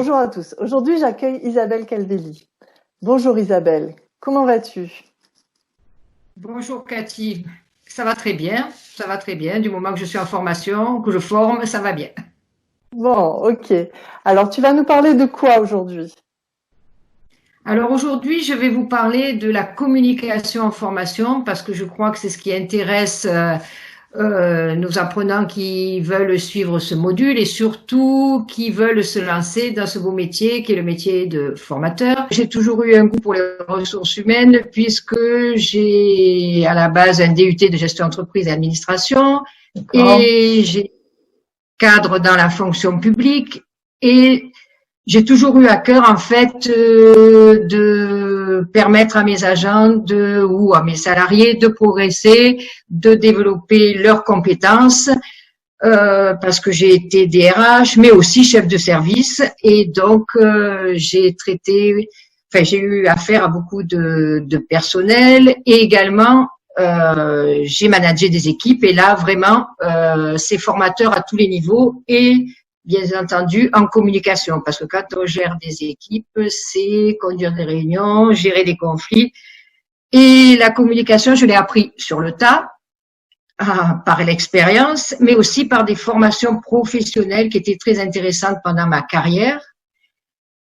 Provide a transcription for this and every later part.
Bonjour à tous. Aujourd'hui, j'accueille Isabelle Calvelli. Bonjour Isabelle, comment vas-tu? Bonjour Cathy, ça va très bien, ça va très bien. Du moment que je suis en formation, que je forme, ça va bien. Bon, ok. Alors, tu vas nous parler de quoi aujourd'hui? Alors aujourd'hui, je vais vous parler de la communication en formation parce que je crois que c'est ce qui intéresse nos apprenants qui veulent suivre ce module et surtout qui veulent se lancer dans ce beau métier qui est le métier de formateur. J'ai toujours eu un goût pour les ressources humaines puisque j'ai à la base un DUT de gestion d'entreprise et administration et j'ai cadre dans la fonction publique et j'ai toujours eu à cœur en fait de permettre à mes agents ou à mes salariés de progresser, de développer leurs compétences parce que j'ai été DRH mais aussi chef de service et donc j'ai eu affaire à beaucoup de personnel et également j'ai managé des équipes et là vraiment c'est formateur à tous les niveaux et bien entendu en communication parce que quand on gère des équipes c'est conduire des réunions, gérer des conflits et la communication je l'ai appris sur le tas par l'expérience mais aussi par des formations professionnelles qui étaient très intéressantes pendant ma carrière.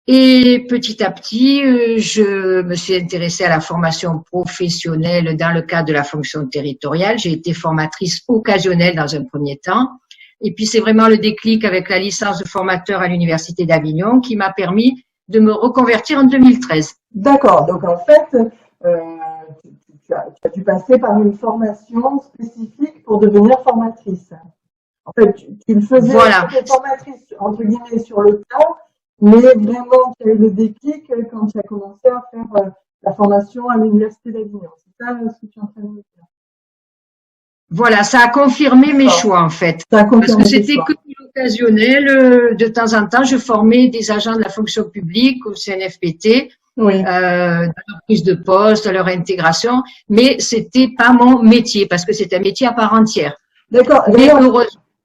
Et petit à petit, je me suis intéressée à la formation professionnelle dans le cadre de la fonction territoriale. J'ai été formatrice occasionnelle dans un premier temps. Et puis, c'est vraiment le déclic avec la licence de formateur à l'Université d'Avignon qui m'a permis de me reconvertir en 2013. D'accord, donc en fait, tu as dû passer par une formation spécifique pour devenir formatrice. En fait, tu le faisais, voilà. Tu étais formatrice, entre guillemets, sur le tas, mais vraiment, tu as eu le déclic quand tu as commencé à faire la formation à l'Université d'Avignon. C'est ça ce que tu es en train de me dire? Voilà, ça a confirmé mes choix en fait. Parce que c'était que l'occasionnel. De temps en temps, je formais des agents de la fonction publique au CNFPT, dans leur prise de poste, dans leur intégration, mais c'était pas mon métier parce que c'est un métier à part entière. D'accord.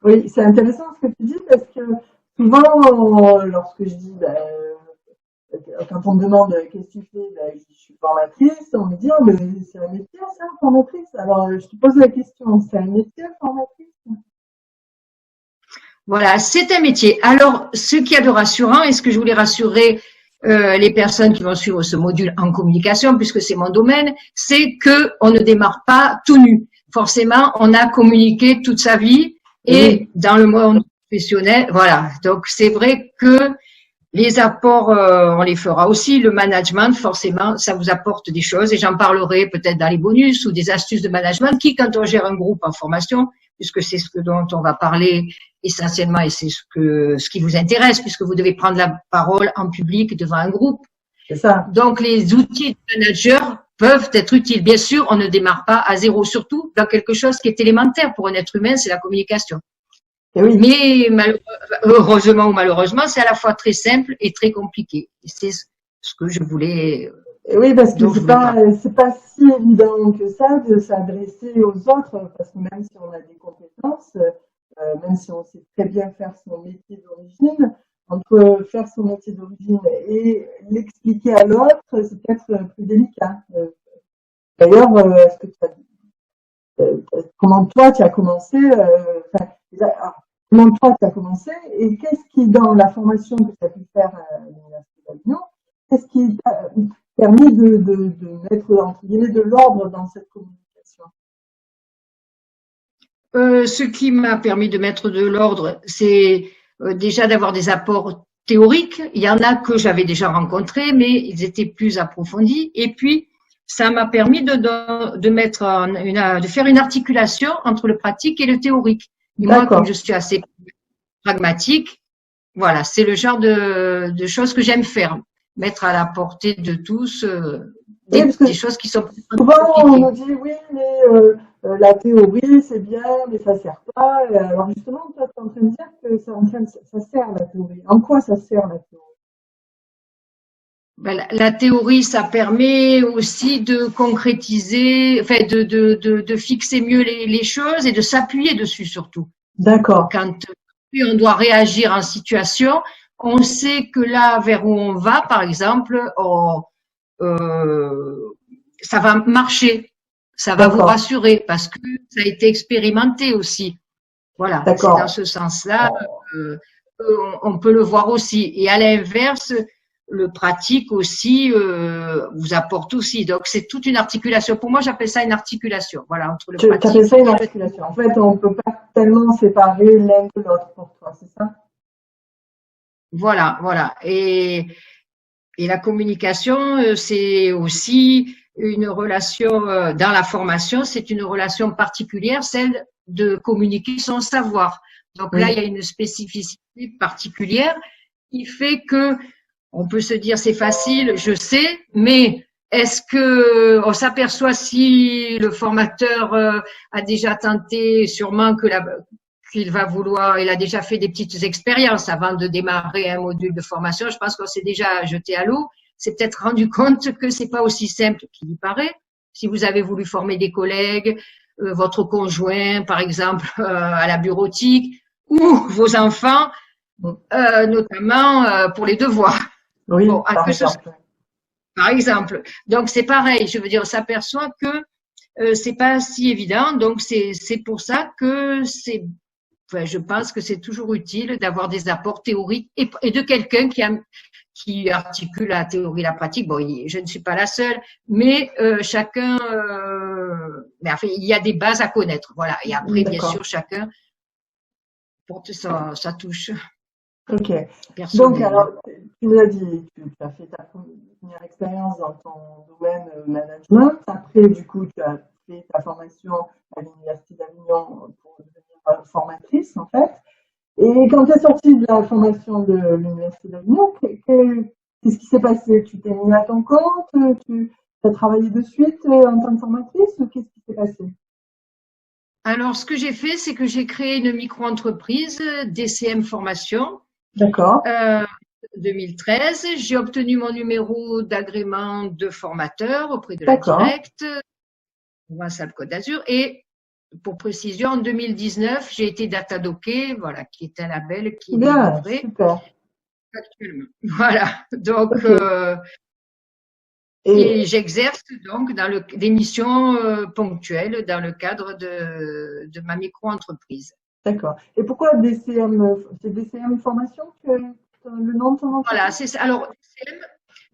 Oui, c'est intéressant ce que tu dis parce que souvent, lorsque je dis, quand on me demande qu'est-ce que tu fais, je suis formatrice, on me dit, oh, mais c'est un métier, ça, formatrice. Alors, je te pose la question, c'est un métier, formatrice? Voilà, c'est un métier. Alors, ce qu'il y a de rassurant, et ce que je voulais rassurer les personnes qui vont suivre ce module en communication, puisque c'est mon domaine, c'est que on ne démarre pas tout nu. Forcément, on a communiqué toute sa vie et dans le monde professionnel, voilà. Donc, c'est vrai que les apports, on les fera aussi. Le management, forcément, ça vous apporte des choses et j'en parlerai peut-être dans les bonus ou des astuces de management qui, quand on gère un groupe en formation, puisque c'est ce dont on va parler essentiellement et c'est ce qui vous intéresse puisque vous devez prendre la parole en public devant un groupe. C'est ça. Donc, les outils de manager peuvent être utiles. Bien sûr, on ne démarre pas à zéro, surtout dans quelque chose qui est élémentaire pour un être humain, c'est la communication. Oui. Mais heureusement ou malheureusement, c'est à la fois très simple et très compliqué. Et c'est ce que je voulais. Oui, parce que c'est pas si évident que ça de s'adresser aux autres, parce que même si on a des compétences, même si on sait très bien faire son métier d'origine, entre faire son métier d'origine et l'expliquer à l'autre, c'est peut-être plus délicat. D'ailleurs, est-ce que comment toi tu as commencé, comment toi tu as commencé et qu'est-ce qui, dans la formation que tu as pu faire à l'Université d'Avignon, qu'est-ce qui t'a permis de mettre, entre guillemets, de l'ordre dans cette communication? Ce qui m'a permis de mettre de l'ordre, c'est déjà d'avoir des apports théoriques. Il y en a que j'avais déjà rencontrés, mais ils étaient plus approfondis. Et puis, ça m'a permis de faire une articulation entre le pratique et le théorique. Et moi, comme je suis assez pragmatique, voilà, c'est le genre de choses que j'aime faire, mettre à la portée de tous des choses qui sont souvent on nous dit oui, mais la théorie c'est bien, mais ça sert pas. Alors justement, toi, tu es en train de dire que ça sert la théorie. En quoi ça sert la théorie? Ben, la théorie, ça permet aussi de concrétiser, enfin de fixer mieux les choses et de s'appuyer dessus surtout. D'accord. Quand on doit réagir en situation, on sait que là, vers où on va, par exemple, ça va marcher, ça va vous D'accord. rassurer parce que ça a été expérimenté aussi. Voilà, c'est dans D'accord. ce sens-là, euh, on peut le voir aussi. Et à l'inverse, le pratique aussi vous apporte aussi. Donc c'est toute une articulation. Pour moi, j'appelle ça une articulation. Voilà, entre le Tu appelles pratique ça une et le articulation. En fait, on ne peut pas tellement séparer l'un de l'autre pour toi, c'est ça? voilà, voilà. Et la communication, c'est aussi une relation dans la formation, c'est une relation particulière, celle de communiquer son savoir. Donc là, il y Oui. a une spécificité particulière qui fait que on peut se dire c'est facile, je sais, mais est-ce que on s'aperçoit si le formateur a déjà tenté, sûrement que qu'il va vouloir, il a déjà fait des petites expériences avant de démarrer un module de formation. Je pense qu'on s'est déjà jeté à l'eau. C'est peut-être rendu compte que c'est pas aussi simple qu'il y paraît. Si vous avez voulu former des collègues, votre conjoint, par exemple, à la bureautique, ou vos enfants, notamment pour les devoirs. Oui, Bon, à par que ce, exemple. par exemple. Donc c'est pareil. Je veux dire, on s'aperçoit que c'est pas si évident. Donc c'est pour ça que c'est enfin, je pense que c'est toujours utile d'avoir des apports théoriques et de quelqu'un qui articule la théorie et la pratique. Bon, je ne suis pas la seule, mais chacun, mais enfin, il y a des bases à connaître. Voilà. Et après, bien sûr, D'accord. chacun porte sa touche Ok. Donc, personnelle. alors, tu nous as dit, tu as fait ta première expérience dans ton domaine management. Après, du coup, tu as fait ta formation à l'Université d'Avignon pour devenir formatrice, en fait. Et quand tu es sortie de la formation de l'Université d'Avignon, qu'est-ce qui s'est passé? Tu t'es mis à ton compte? Tu as travaillé de suite en tant que formatrice ou qu'est-ce qui s'est passé? Alors, ce que j'ai fait, c'est que j'ai créé une micro-entreprise, DCM Formation, D'accord, euh, 2013. J'ai obtenu mon numéro d'agrément de formateur auprès de la d'accord. Directe, Vincent Côte d'Azur. Et pour précision, en 2019, j'ai été datadocké, voilà, qui est un label qui est Bien, délivré super. actuellement. Voilà. Donc, Ok. Et et j'exerce donc des missions ponctuelles dans le cadre de ma micro-entreprise. d'accord. Et pourquoi DCM, c'est DCM Formation que le nom de ton Voilà, entreprise? c'est ça. Alors, DCM,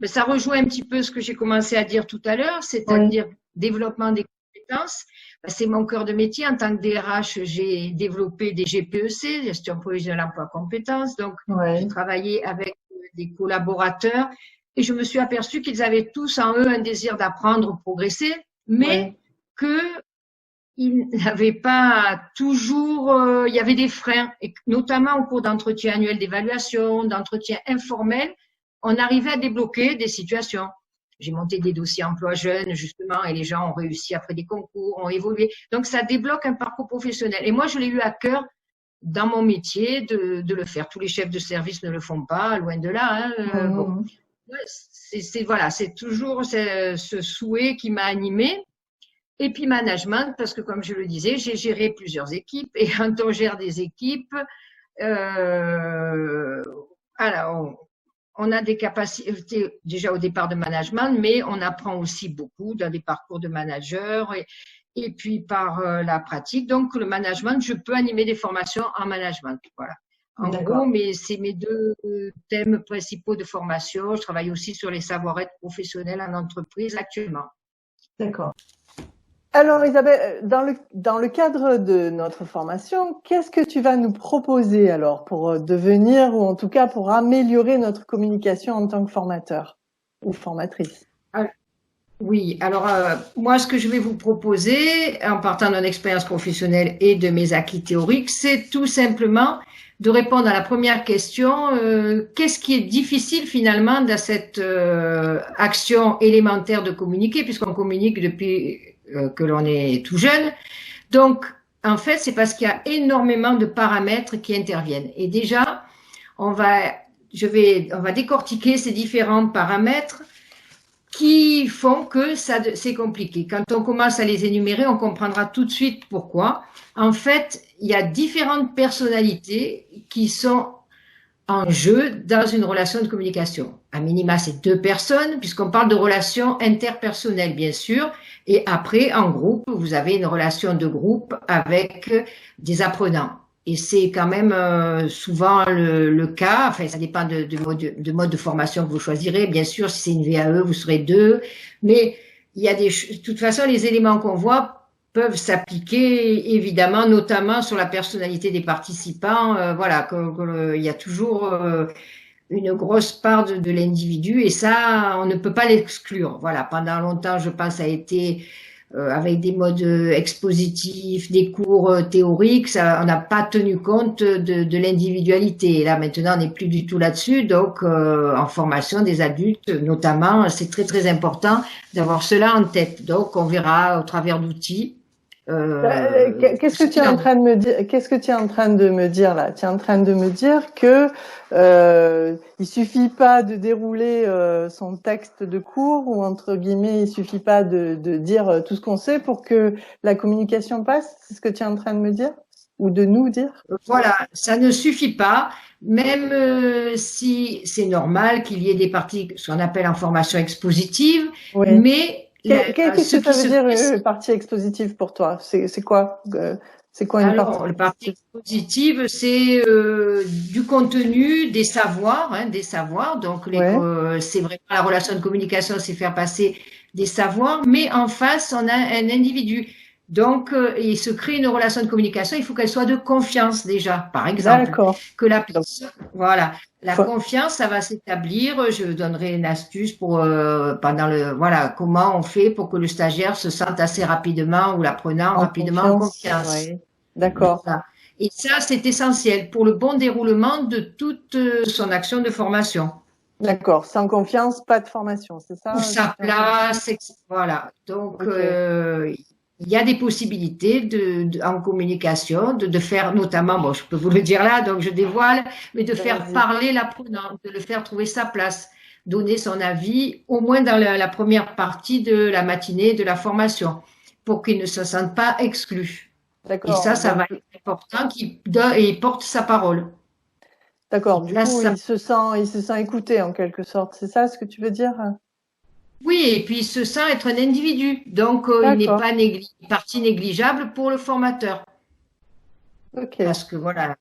mais ça rejoint un petit peu ce que j'ai commencé à dire tout à l'heure, Oui, c'est-à-dire développement des compétences. Ben, c'est mon cœur de métier. En tant que DRH, j'ai développé des GPEC, gestion prévisionnelle emploi compétences. Donc, j'ai oui, travaillé avec des collaborateurs et je me suis aperçue qu'ils avaient tous en eux un désir d'apprendre, progresser, mais oui. que ils n'avaient pas toujours, il y avait des freins, et notamment au cours d'entretiens annuels d'évaluation, d'entretiens informels, on arrivait à débloquer des situations. J'ai monté des dossiers emploi jeunes, justement, et les gens ont réussi après des concours, ont évolué. Donc, ça débloque un parcours professionnel. Et moi, je l'ai eu à cœur dans mon métier de le faire. Tous les chefs de service ne le font pas, loin de là. Hein. Bon, Mhm. ouais, voilà, c'est toujours ce souhait qui m'a animé. Et puis management, parce que comme je le disais, j'ai géré plusieurs équipes et quand on gère des équipes, euh, alors on a des capacités déjà au départ de management, mais on apprend aussi beaucoup dans des parcours de manager et puis par la pratique. Donc le management, je peux animer des formations en management. Voilà. En gros, D'accord, mais c'est mes deux thèmes principaux de formation. Je travaille aussi sur les savoir-être professionnels en entreprise actuellement. d'accord. Alors Isabelle, dans le cadre de notre formation, qu'est-ce que tu vas nous proposer alors pour devenir, ou en tout cas pour améliorer notre communication en tant que formateur ou formatrice? Oui, alors moi, ce que je vais vous proposer, en partant d'une expérience professionnelle et de mes acquis théoriques, c'est tout simplement de répondre à la première question, qu'est-ce qui est difficile finalement dans cette action élémentaire de communiquer, puisqu'on communique depuis que l'on est tout jeune. Donc, en fait, c'est parce qu'il y a énormément de paramètres qui interviennent. Et déjà, on va, on va décortiquer ces différents paramètres qui font que c'est compliqué. Quand on commence à les énumérer, on comprendra tout de suite pourquoi. En fait, il y a différentes personnalités qui sont en jeu dans une relation de communication. À minima, c'est 2 personnes, puisqu'on parle de relations interpersonnelles, bien sûr. Et après, en groupe, vous avez une relation de groupe avec des apprenants. Et c'est quand même souvent le cas, enfin ça dépend de mode de formation que vous choisirez. Bien sûr, si c'est une VAE, vous serez 2. Mais il y a de toute façon, les éléments qu'on voit peuvent s'appliquer évidemment, notamment sur la personnalité des participants. Voilà, il y a toujours une grosse part de l'individu et ça, on ne peut pas l'exclure. Voilà, pendant longtemps, je pense, ça a été avec des modes expositifs, des cours théoriques, ça, on n'a pas tenu compte de l'individualité. Et là, maintenant, on n'est plus du tout là-dessus. Donc, en formation des adultes, notamment, c'est très, très important d'avoir cela en tête. Donc, on verra au travers d'outils. Qu'est-ce que tu es en train de me dire? Qu'est-ce que tu es en train de me dire là? Tu es en train de me dire que il suffit pas de dérouler son texte de cours ou entre guillemets, il suffit pas de dire tout ce qu'on sait pour que la communication passe. C'est ce que tu es en train de me dire ou de nous dire? Voilà, ça ne suffit pas, même si c'est normal qu'il y ait des parties, ce qu'on appelle en formation expositive, Oui. mais Qu'est-ce que ça veut dire partie expositive pour toi? C'est quoi? C'est quoi une partie? Alors, la partie expositive, c'est du contenu, des savoirs, hein, des savoirs. Donc, c'est vraiment la relation de communication, c'est faire passer des savoirs, mais en face, on a un individu. Donc, il se crée une relation de communication. Il faut qu'elle soit de confiance déjà, par exemple. D'accord. Que la personne, voilà, la confiance, ça va s'établir. Je donnerai une astuce pour comment on fait pour que le stagiaire se sente assez rapidement ou l'apprenant rapidement en confiance. Oui. D'accord. Voilà. Et ça, c'est essentiel pour le bon déroulement de toute son action de formation. D'accord. Sans confiance, pas de formation, c'est ça? Pour sa place, voilà. Donc, il y a des possibilités en communication de faire notamment, bon, je peux vous le dire là, donc je dévoile, mais de faire parler l'apprenant, de le faire trouver sa place, donner son avis, au moins dans la première partie de la matinée de la formation, pour qu'il ne se sente pas exclu. Et ça va être important qu'il porte sa parole. D'accord. Du coup, il se sent écouté en quelque sorte. C'est ça ce que tu veux dire? Oui, et puis il se sent être un individu. Donc, il n'est pas partie négligeable pour le formateur. Okay. Parce que voilà,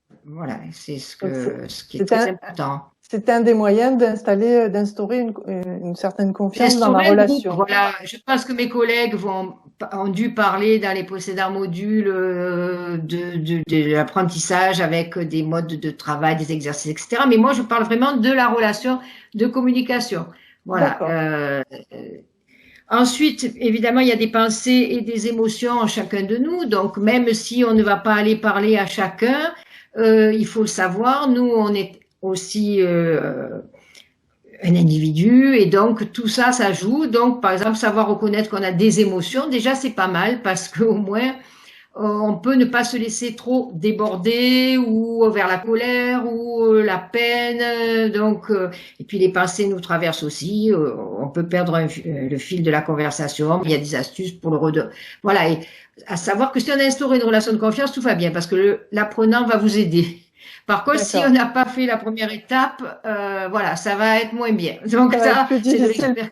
c'est ce qui est très important. C'est un des moyens d'instaurer une certaine confiance dans la relation. Voilà, je pense que mes collègues ont dû parler dans les précédents modules de l'apprentissage avec des modes de travail, des exercices, etc. Mais moi, je parle vraiment de la relation de communication. Voilà. Ensuite, évidemment, il y a des pensées et des émotions en chacun de nous. Donc, même si on ne va pas aller parler à chacun, il faut le savoir. Nous, on est aussi un individu et donc tout ça, ça joue. Donc, par exemple, savoir reconnaître qu'on a des émotions, déjà, c'est pas mal parce qu'au moins, on peut ne pas se laisser trop déborder ou vers la colère ou la peine. Donc, et puis les pensées nous traversent aussi. On peut perdre le fil de la conversation. Il y a des astuces pour voilà. Et à savoir que si on a instauré une relation de confiance, tout va bien parce que l'apprenant va vous aider. Par contre, si on n'a pas fait la première étape, voilà, ça va être moins bien. Donc ça, c'est de l'expérience.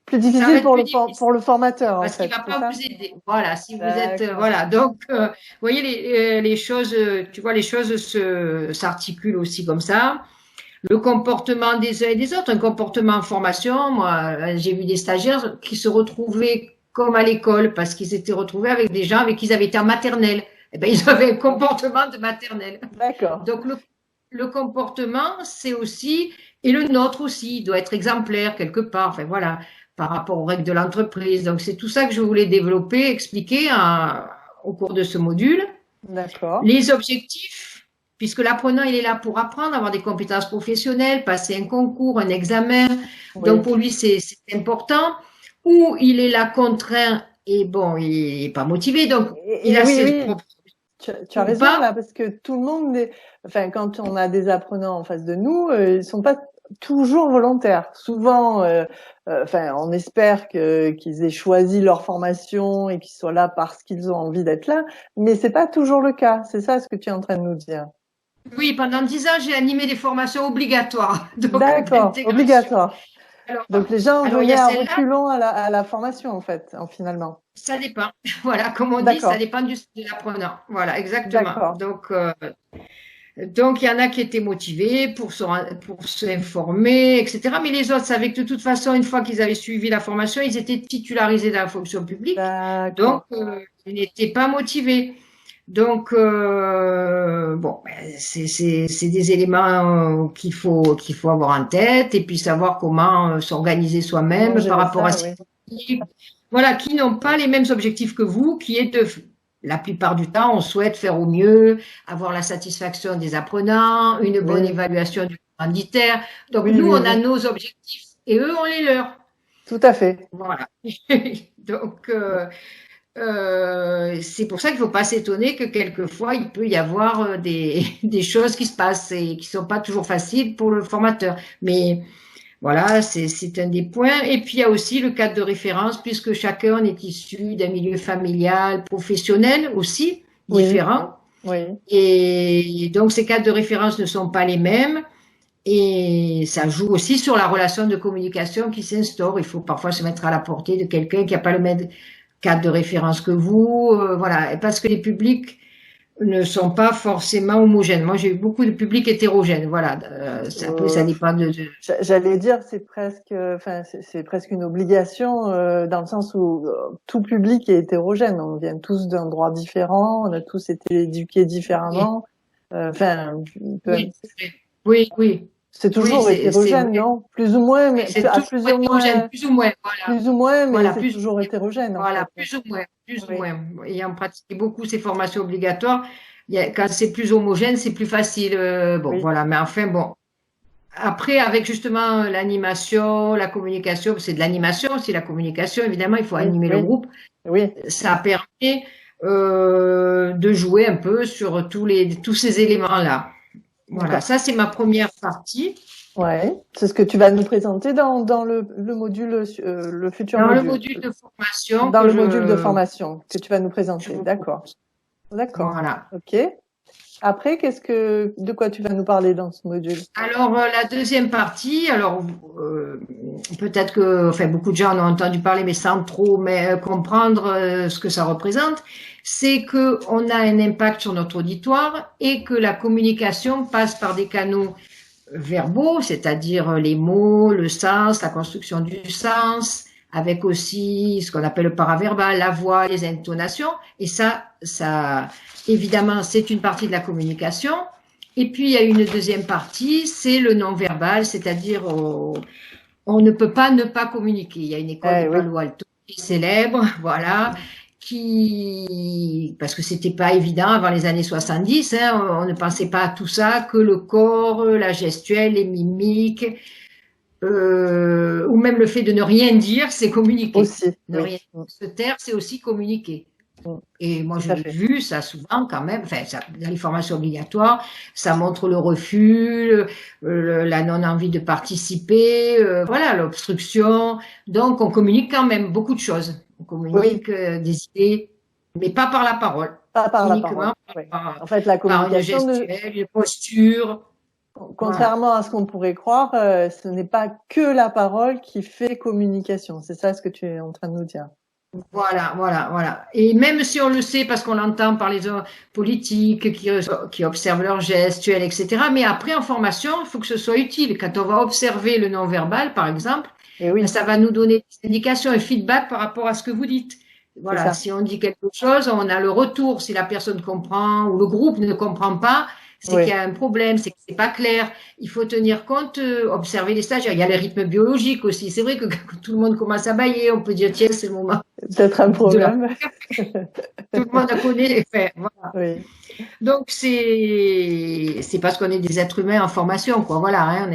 Plus difficile pour le formateur. Parce qu'il ne va pas vous aider. Voilà, si vous êtes, voilà. Donc, vous voyez, les choses, tu vois, les choses s'articulent aussi comme ça. Le comportement des uns et des autres, un comportement en formation. Moi, j'ai vu des stagiaires qui se retrouvaient comme à l'école parce qu'ils s'étaient retrouvés avec des gens avec qui ils avaient été en maternelle. Eh ben, ils avaient un comportement de maternelle. D'accord. Donc, le comportement, c'est aussi, et le nôtre aussi, il doit être exemplaire quelque part. Enfin, voilà, par rapport aux règles de l'entreprise. Donc, c'est tout ça que je voulais développer, expliquer au cours de ce module. D'accord. Les objectifs, puisque l'apprenant, il est là pour apprendre, avoir des compétences professionnelles, passer un concours, un examen. Oui. Donc, pour lui, c'est important. Ou il est là contraint et bon, il n'est pas motivé. Donc, il a ses propres. Tu as raison là, parce que tout le monde, enfin, quand on a des apprenants en face de nous, ils sont pas toujours volontaires. Souvent, enfin, on espère qu'ils aient choisi leur formation et qu'ils soient là parce qu'ils ont envie d'être là, mais c'est pas toujours le cas. C'est ça ce que tu es en train de nous dire. Oui, pendant 10 ans, j'ai animé des formations obligatoires. D'accord, obligatoire. Alors, Donc les gens alors il y venaient a à celle-là, reculons à la formation en fait, finalement. ça dépend. Voilà, comme on dit, ça D'accord, dépend de l'apprenant. Voilà, exactement. d'accord. Donc, il y en a qui étaient motivés pour s'informer, etc. Mais les autres savaient que de toute façon, une fois qu'ils avaient suivi la formation, ils étaient titularisés dans la fonction publique. Donc, D'accord. ils n'étaient pas motivés. Donc, bon, c'est des éléments qu'il faut avoir en tête et puis savoir comment s'organiser Comment soi-même par gérer rapport à ça, ses oui. équipes. Voilà, qui n'ont pas les mêmes objectifs que vous, qui est la plupart du temps, on souhaite faire au mieux, avoir la satisfaction des apprenants, une bonne Oui, évaluation du commanditaire. Donc, oui, nous, oui, on a oui. nos objectifs et eux, on les leurs. Tout à fait. Voilà. Donc, c'est pour ça qu'il ne faut pas s'étonner que quelquefois, il peut y avoir des choses qui se passent et qui ne sont pas toujours faciles pour le formateur. Mais voilà, c'est un des points. Et puis, il y a aussi le cadre de référence, puisque chacun est issu d'un milieu familial, professionnel aussi, Oui, différent. oui. Et donc, ces cadres de référence ne sont pas les mêmes. Et ça joue aussi sur la relation de communication qui s'instaure. Il faut parfois se mettre à la portée de quelqu'un qui n'a pas le même cadre de référence que vous. Voilà, parce que les publics ne sont pas forcément homogènes. Moi, j'ai eu beaucoup de publics hétérogènes. Voilà, ça Euh, dépend J'allais dire, c'est presque, enfin, c'est presque une obligation dans le sens où tout public est hétérogène. On vient tous d'un droit différent, on a tous été éduqués Oui, différemment. Enfin, oui, oui, oui, c'est oui, toujours c'est hétérogène, vrai. non? Plus ou moins, Oui, mais c'est à toujours hétérogène, plus ou moins, mais voilà, c'est toujours hétérogène en fait. plus ou Oui, moins. Ayant pratiqué beaucoup ces formations obligatoires, quand c'est plus homogène, c'est plus facile. Bon, oui, voilà, mais enfin, bon. Après, avec justement l'animation, la communication, c'est de l'animation aussi, la communication, évidemment, il faut oui, animer le oui, groupe. oui. Ça permet de jouer un peu sur tous ces éléments-là. Voilà, D'accord. ça c'est ma première partie. Ouais, c'est ce que tu vas nous présenter dans le module, le futur Dans le module, module de formation dans que le module de formation que tu vas nous je présenter. vous D'accord, propose. d'accord. Voilà. Ok. Après, de quoi tu vas nous parler dans ce module? Alors, la deuxième partie, alors peut-être que, enfin, beaucoup de gens en ont entendu parler, mais sans trop comprendre ce que ça représente, c'est que on a un impact sur notre auditoire et que la communication passe par des canaux verbaux, c'est-à-dire les mots, le sens, la construction du sens, avec aussi ce qu'on appelle le paraverbal, la voix, les intonations. Et ça, évidemment, c'est une partie de la communication. Et puis, il y a une deuxième partie, c'est le non-verbal, c'est-à-dire on ne peut pas ne pas communiquer. Il y a une école de Oui, Palo Alto qui est célèbre, voilà, parce que c'était pas évident avant les années 70, hein, on ne pensait pas à tout ça, que le corps, la gestuelle, les mimiques, ou même le fait de ne rien dire, c'est communiquer. aussi, Ne oui, rien se taire, c'est aussi communiquer. mm, Et moi, tout je à l'ai fait. vu ça souvent quand même. Enfin, dans les formations obligatoires, ça montre le refus, la non-envie de participer, voilà, l'obstruction. Donc, on communique quand même beaucoup de choses. On Oui, communique des idées, mais pas par la parole, pas par la parole. uniquement Oui. En fait, la par une communication, gestuelle, une posture. Voilà. contrairement à ce qu'on pourrait croire, ce n'est pas que la parole qui fait communication. C'est ça ce que tu es en train de nous dire. Voilà. Et même si on le sait parce qu'on l'entend par les hommes politiques qui observent leurs gestuels, etc. Mais après, en formation, il faut que ce soit utile. Quand on va observer le non-verbal, par exemple, Et ben, oui, ça va nous donner des indications, un feedback par rapport à ce que vous dites. c'est Voilà, ça. si on dit quelque chose, on a le retour. Si la personne comprend ou le groupe ne comprend pas, c'est qu'il y Oui, a un problème, c'est que c'est pas clair. Il faut tenir compte, observer les stagiaires. Il y a les rythmes biologiques aussi. C'est vrai que quand tout le monde commence à bâiller, on peut dire tiens, c'est le moment peut-être un de la problème. tout le monde connaît les faits. Voilà. Oui, Donc c'est parce qu'on est des êtres humains en formation, quoi. Voilà, hein,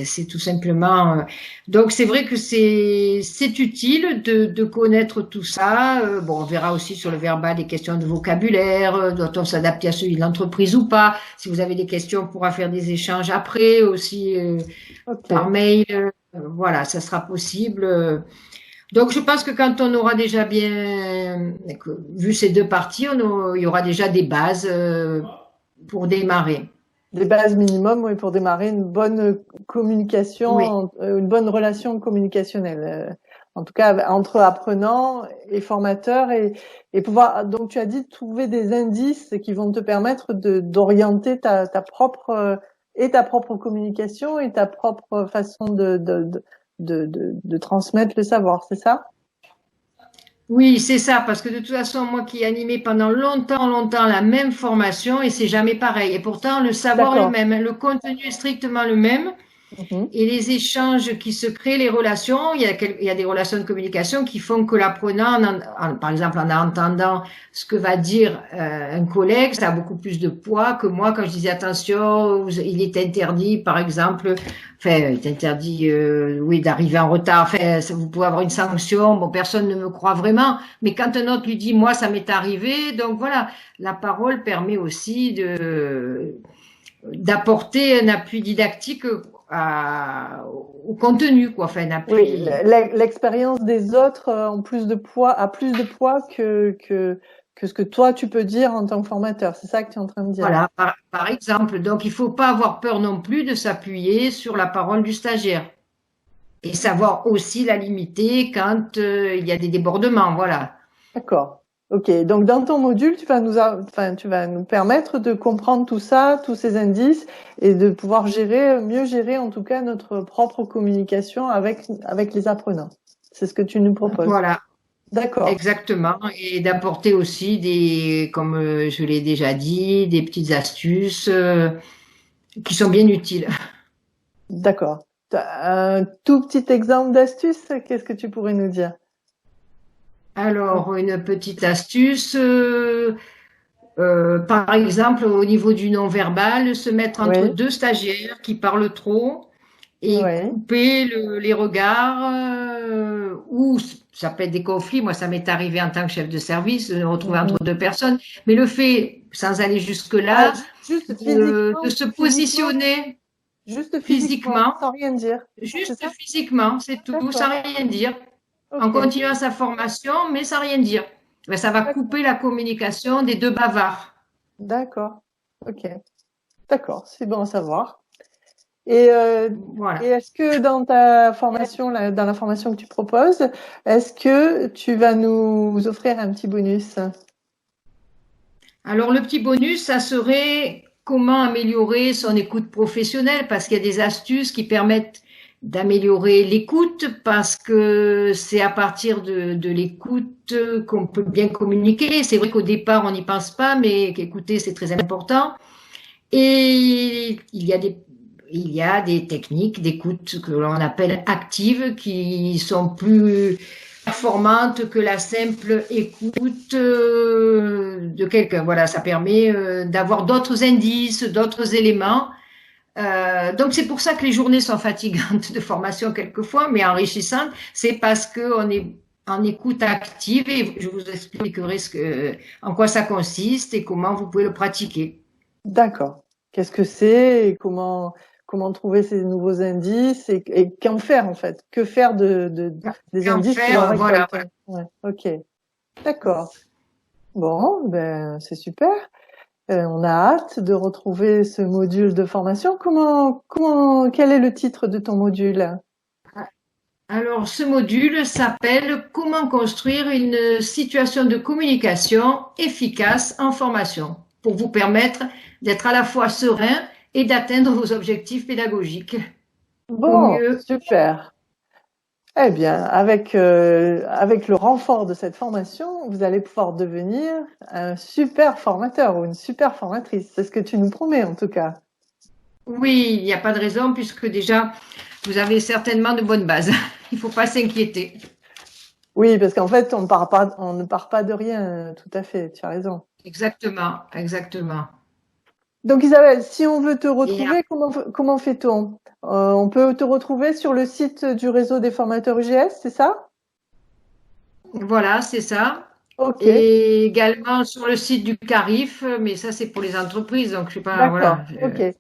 c'est tout simplement. Donc c'est vrai que c'est utile de connaître tout ça. Bon, on verra aussi sur le verbal des questions de vocabulaire, doit-on s'adapter à celui de l'entreprise ou pas. Si vous avez des questions, on pourra faire des échanges après aussi par ok. mail. Voilà, ça sera possible. Donc, je pense que quand on aura déjà bien vu ces deux parties, il y aura déjà des bases pour démarrer. Des bases minimum, oui, pour démarrer une bonne communication, Oui. une bonne relation communicationnelle. En tout cas, entre apprenants et formateurs et pouvoir, donc tu as dit trouver des indices qui vont te permettre d'orienter ta propre, et ta propre communication et ta propre façon de transmettre le savoir, c'est ça? Oui, c'est ça, parce que de toute façon, moi qui ai animé pendant longtemps la même formation, et c'est jamais pareil. Et pourtant, le savoir est le D'accord. même, le contenu est strictement le même. Mhm. Et les échanges qui se créent, les relations, il y a des relations de communication qui font que l'apprenant, par exemple en entendant ce que va dire un collègue, ça a beaucoup plus de poids que moi quand je disais attention, il est interdit, par exemple, enfin, il est interdit, oui, d'arriver en retard. Enfin, vous pouvez avoir une sanction. Bon, personne ne me croit vraiment, mais quand un autre lui dit, moi, ça m'est arrivé, donc voilà, la parole permet aussi d'apporter un appui didactique au contenu, quoi. Enfin, un Oui, appui. l'expérience des autres en plus de poids, a plus de poids que ce que toi tu peux dire en tant que formateur. C'est ça que tu es en train de dire. Voilà, par exemple. Donc, il faut pas avoir peur non plus de s'appuyer sur la parole du stagiaire et savoir aussi la limiter quand il y a des débordements. Voilà. D'accord. Ok. Donc dans ton module, enfin, tu vas nous permettre de comprendre tout ça, tous ces indices, et de pouvoir mieux gérer en tout cas notre propre communication avec les apprenants. C'est ce que tu nous proposes. Voilà, D'accord. exactement. Et d'apporter aussi comme je l'ai déjà dit, des petites astuces qui sont bien utiles. D'accord. T'as un tout petit exemple d'astuce, qu'est-ce que tu pourrais nous dire? Alors, une petite astuce, par exemple, au niveau du non-verbal, se mettre entre Oui, deux stagiaires qui parlent trop et oui. couper les regards, ou ça peut être des conflits. Moi, ça m'est arrivé en tant que chef de service de me retrouver entre Mhm. deux personnes, mais le fait, sans aller Ah, jusque-là, juste de se positionner juste physiquement, physiquement, sans rien dire. C'est juste ça? physiquement, c'est tout, sans D'accord. rien dire, en Ok. continuant sa formation, mais sans rien dire. Ben, ça va D'accord. couper la communication des deux bavards. D'accord. Ok. D'accord. C'est bon à savoir. Et, euh, et Voilà. est-ce que dans ta formation, dans la formation que tu proposes, est-ce que tu vas nous offrir un petit bonus? Alors, le petit bonus, ça serait comment améliorer son écoute professionnelle, parce qu'il y a des astuces qui permettent d'améliorer l'écoute, parce que c'est à partir de l'écoute qu'on peut bien communiquer. C'est vrai qu'au départ, on n'y pense pas, mais qu'écouter, c'est très important. Et il y a des techniques d'écoute que l'on appelle actives qui sont plus performantes que la simple écoute de quelqu'un. Voilà, ça permet d'avoir d'autres indices, d'autres éléments. Donc c'est pour ça que les journées sont fatigantes de formation quelquefois, mais enrichissantes. C'est parce qu'on est en écoute active et je vous expliquerai en quoi ça consiste et comment vous pouvez le pratiquer. D'accord. Qu'est-ce que c'est et comment trouver ces nouveaux indices et qu'en faire en fait? Que faire des Qu'en indices que l'on faire, voilà, récolte? Ouais. Ok. D'accord. Bon, ben c'est super. On a hâte de retrouver ce module de formation. Quel est le titre de ton module? Alors, ce module s'appelle Comment construire une situation de communication efficace en formation pour vous permettre d'être à la fois serein et d'atteindre vos objectifs pédagogiques au Bon, mieux. super. Eh bien, avec le renfort de cette formation, vous allez pouvoir devenir un super formateur ou une super formatrice. C'est ce que tu nous promets en tout cas. Oui, il n'y a pas de raison puisque déjà, vous avez certainement de bonnes bases. Il ne faut pas s'inquiéter. Oui, parce qu'en fait, on ne part pas de rien. Tout à fait, tu as raison. Exactement, exactement. Donc Isabelle, si on veut te Et retrouver, comment fait-on? On peut te retrouver sur le site du réseau des formateurs UGS, c'est ça? voilà, c'est ça. Ok, Et également sur le site du CARIF, mais ça c'est pour les entreprises, donc je sais pas, d'accord, voilà. ok.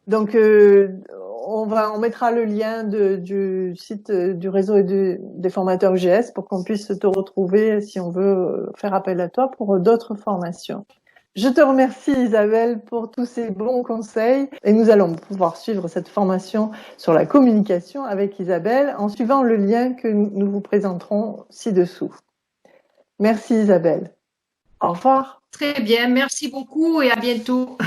Donc on mettra le lien du site du réseau des formateurs UGS pour qu'on puisse te retrouver si on veut faire appel à toi pour d'autres formations. Je te remercie Isabelle pour tous ces bons conseils et nous allons pouvoir suivre cette formation sur la communication avec Isabelle en suivant le lien que nous vous présenterons ci-dessous. Merci Isabelle. Au revoir. Très bien, merci beaucoup et à bientôt.